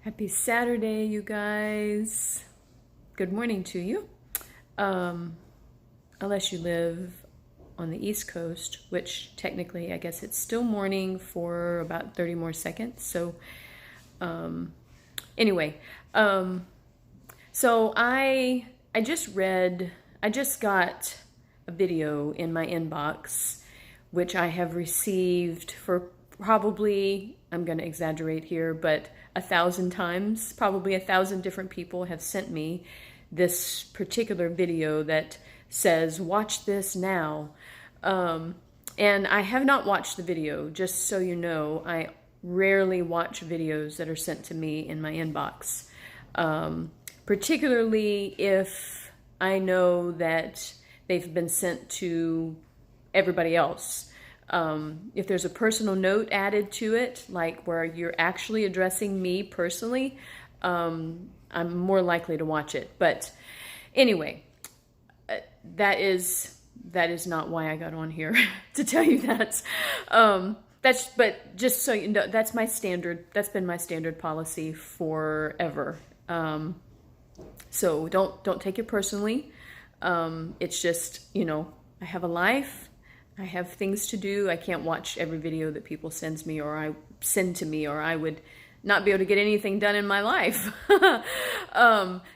Happy Saturday, you guys. Good morning to you. Unless you live on the East Coast, which technically I guess it's still morning for about 30 more seconds. So, anyway, so I just got a video in my inbox, which I have received for probably, I'm going to exaggerate here, but 1,000 times. Probably 1,000 different people have sent me this particular video that says, watch this now. And I have not watched the video, just so you know. I rarely watch videos that are sent to me in my inbox, particularly if I know that they've been sent to everybody else. If there's a personal note added to it, like where you're actually addressing me personally, I'm more likely to watch it. But anyway, that is not why I got on here to tell you that. But just so you know, that's been my standard policy forever. So don't take it personally. It's just, I have a life. I have things to do. I can't watch every video that people send to me, or I would not be able to get anything done in my life.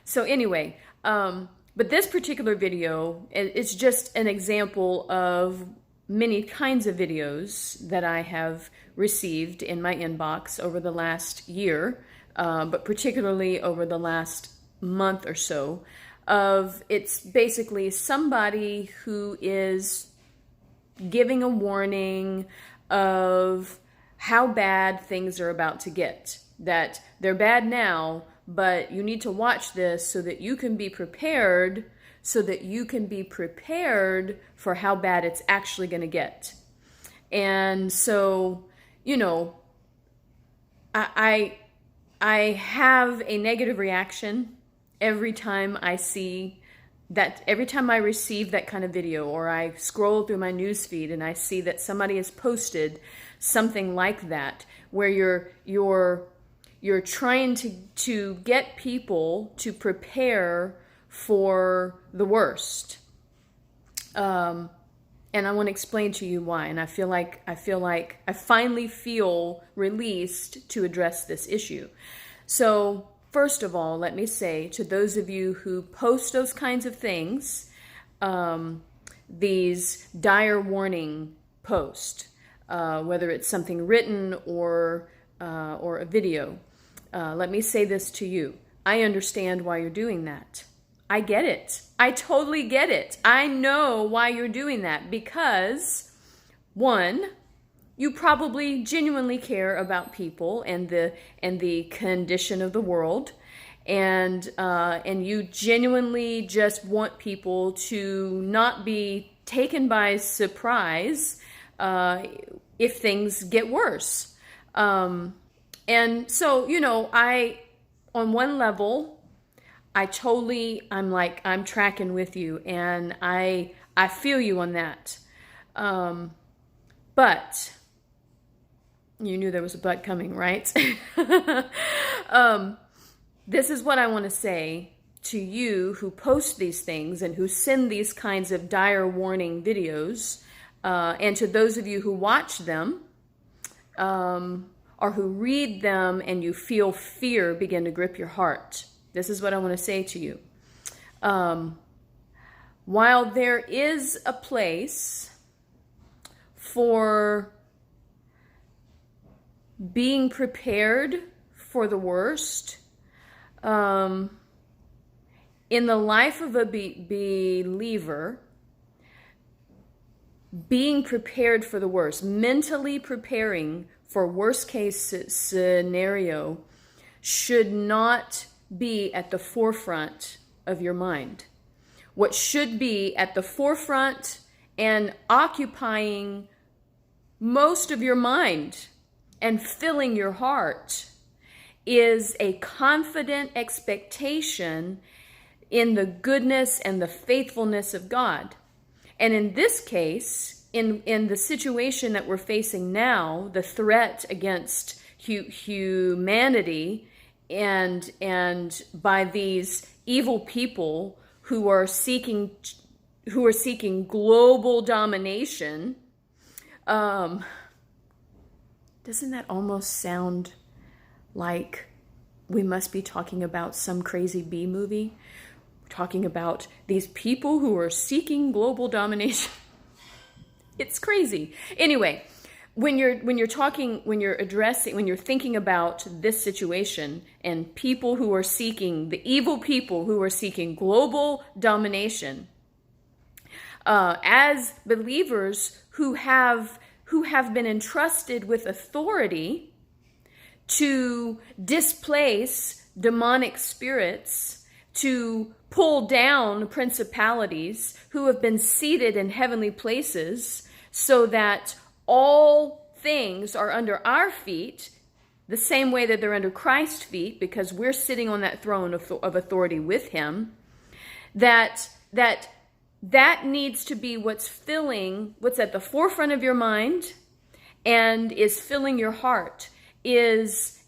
So anyway, but this particular video, it's just an example of many kinds of videos that I have received in my inbox over the last year, but particularly over the last month or so. It's basically somebody who is giving a warning of how bad things are about to get. That they're bad now, but you need to watch this so that you can be prepared, for how bad it's actually going to get. And so, I have a negative reaction every time I receive that kind of video, or I scroll through my news feed and I see that somebody has posted something like that, where you're trying to get people to prepare for the worst. And I want to explain to you why. And I feel like I finally feel released to address this issue. So, first of all, let me say to those of you who post those kinds of things, these dire warning posts, whether it's something written or a video, let me say this to you. I understand why you're doing that. I get it. I totally get it. I know why you're doing that because, one, you probably genuinely care about people and the condition of the world, and you genuinely just want people to not be taken by surprise if things get worse. And so, on one level, I'm tracking with you, and I feel you on that. But you knew there was a but coming, right? This is what I want to say to you who post these things and who send these kinds of dire warning videos, and to those of you who watch them, or who read them and you feel fear begin to grip your heart. This is what I want to say to you. While there is a place for being prepared for the worst, in the life of a believer, being prepared for the worst, mentally preparing for worst case scenario, should not be at the forefront of your mind. What should be at the forefront and occupying most of your mind and filling your heart is a confident expectation in the goodness and the faithfulness of God. And in this case, in the situation that we're facing now, the threat against humanity and by these evil people who are seeking global domination. Doesn't that almost sound like we must be talking about some crazy B movie? We're talking about these people who are seeking global domination. It's crazy. Anyway, when you're thinking about this situation and people who are seeking, the evil people who are seeking global domination, as believers who have been entrusted with authority to displace demonic spirits, to pull down principalities who have been seated in heavenly places, so that all things are under our feet, the same way that they're under Christ's feet, because we're sitting on that throne of authority with him, that needs to be what's at the forefront of your mind and is filling your heart, is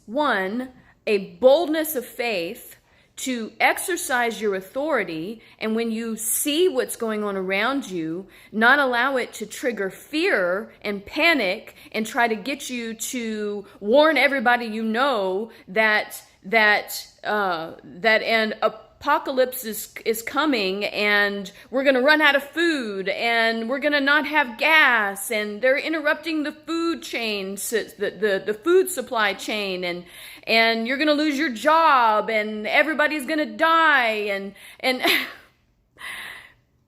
one, a boldness of faith to exercise your authority, and when you see what's going on around you, not allow it to trigger fear and panic and try to get you to warn everybody you know that an apocalypse is coming, and we're going to run out of food, and we're going to not have gas, and they're interrupting the food chain, the food supply chain, and you're going to lose your job, and everybody's going to die, and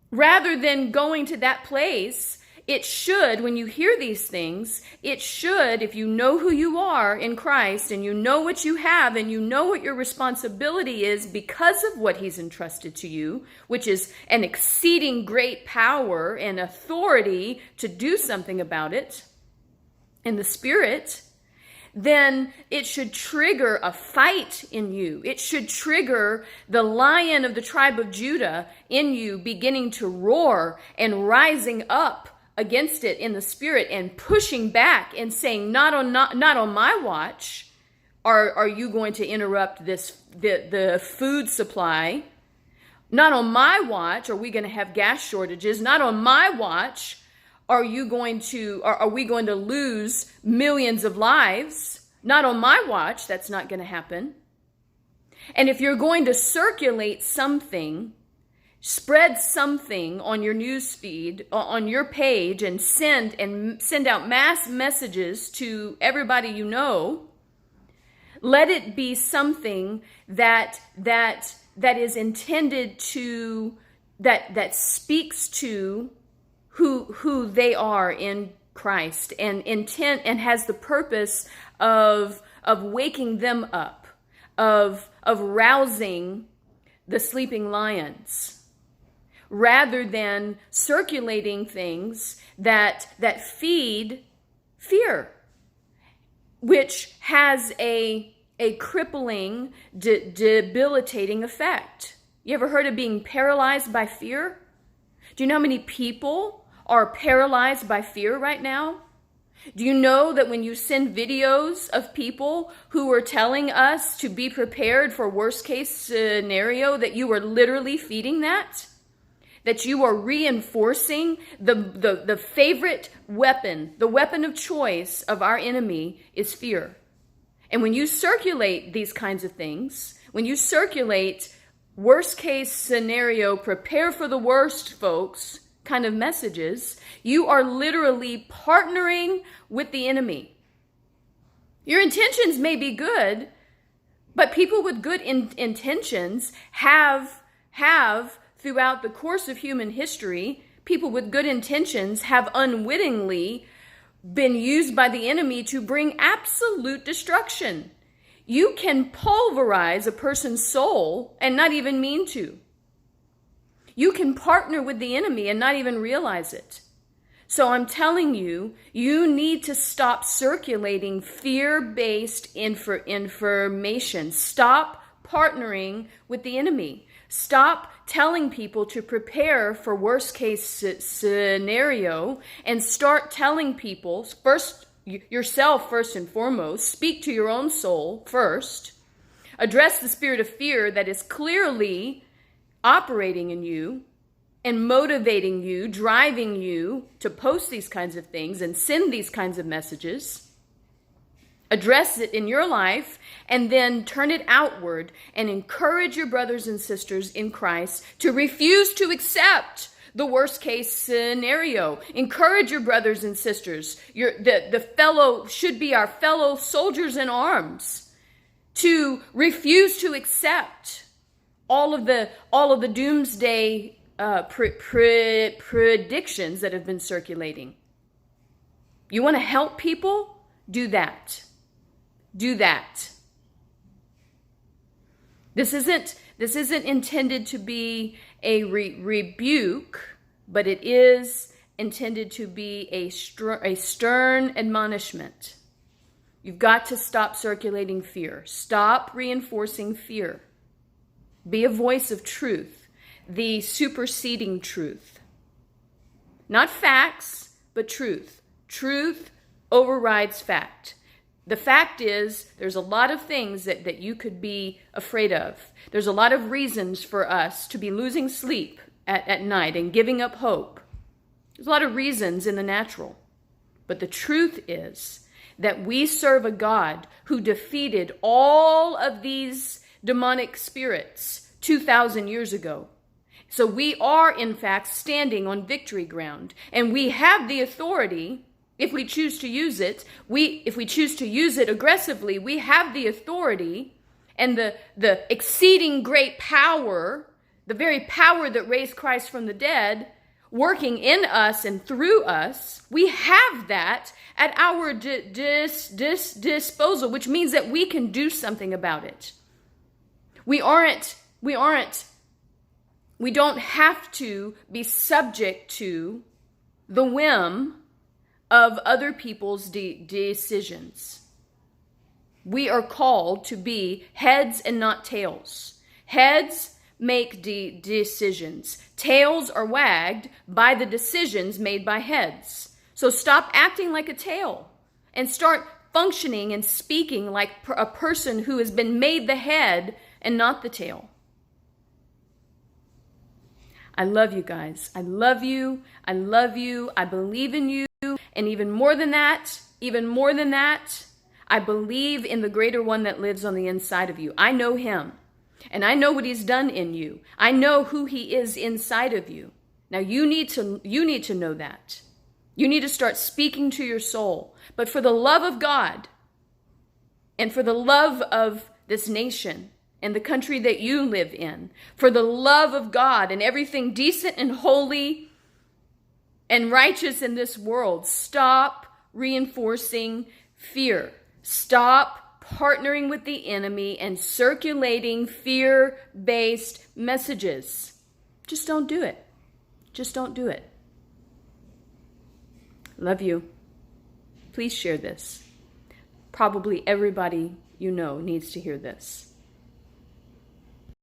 rather than going to that place, it should, when you hear these things, it should, if you know who you are in Christ, and you know what you have, and you know what your responsibility is because of what he's entrusted to you, which is an exceeding great power and authority to do something about it in the Spirit, then it should trigger a fight in you. It should trigger the Lion of the tribe of Judah in you beginning to roar and rising up against it in the Spirit and pushing back and saying, not on my watch are you going to interrupt the food supply. Not on my watch are we going to have gas shortages. Not on my watch are we going to lose millions of lives. Not on my watch, that's not going to happen. And if you're going to circulate something, spread something on your news feed, on your page, and send out mass messages to everybody you know, let it be something that is intended to, that speaks to who they are in Christ, and intent, and has the purpose of waking them up, of rousing the sleeping lions, rather than circulating things that feed fear, which has a crippling, debilitating effect. You ever heard of being paralyzed by fear? Do you know how many people are paralyzed by fear right now? Do you know that when you send videos of people who are telling us to be prepared for worst case scenario, that you are literally feeding that? That you are reinforcing the favorite weapon, the weapon of choice of our enemy is fear. And when you circulate these kinds of things, when you circulate worst case scenario, prepare for the worst, folks, kind of messages, you are literally partnering with the enemy. Your intentions may be good, but people with good intentions have throughout the course of human history, people with good intentions have unwittingly been used by the enemy to bring absolute destruction. You can pulverize a person's soul and not even mean to. You can partner with the enemy and not even realize it. So I'm telling you, you need to stop circulating fear-based information. Stop partnering with the enemy. Stop telling people to prepare for worst case scenario, and start telling people, first yourself first and foremost. Speak to your own soul first. Address the spirit of fear that is clearly operating in you and motivating you, driving you to post these kinds of things and send these kinds of messages. Address it in your life and then turn it outward and encourage your brothers and sisters in Christ to refuse to accept the worst case scenario. Encourage your brothers and sisters, should be our fellow soldiers in arms, to refuse to accept all of the doomsday predictions that have been circulating. You want to help people? Do that. Do that. This isn't intended to be a rebuke, but it is intended to be a stern admonishment. You've got to stop circulating fear. Stop reinforcing fear. Be a voice of truth, the superseding truth. Not facts, but truth. Truth overrides fact. The fact is, there's a lot of things that you could be afraid of. There's a lot of reasons for us to be losing sleep at night and giving up hope. There's a lot of reasons in the natural. But the truth is that we serve a God who defeated all of these demonic spirits 2,000 years ago. So we are, in fact, standing on victory ground. And we have the authority. If we choose to use it, if we choose to use it aggressively, we have the authority and the exceeding great power, the very power that raised Christ from the dead, working in us and through us. We have that at our disposal, which means that we can do something about it. We don't have to be subject to the whim of other people's decisions. We are called to be heads and not tails. Heads make decisions. Tails are wagged by the decisions made by heads. So stop acting like a tail and start functioning and speaking like a person who has been made the head and not the tail. I love you guys. I love you. I love you. I believe in you. And even more than that, I believe in the greater one that lives on the inside of you. I know him. And I know what he's done in you. I know who he is inside of you. Now you need to know that. You need to start speaking to your soul. But for the love of God and for the love of this nation and the country that you live in, for the love of God and everything decent and holy and righteous in this world, stop reinforcing fear. Stop partnering with the enemy and circulating fear-based messages. Just don't do it. Just don't do it. Love you. Please share this. Probably everybody you know needs to hear this.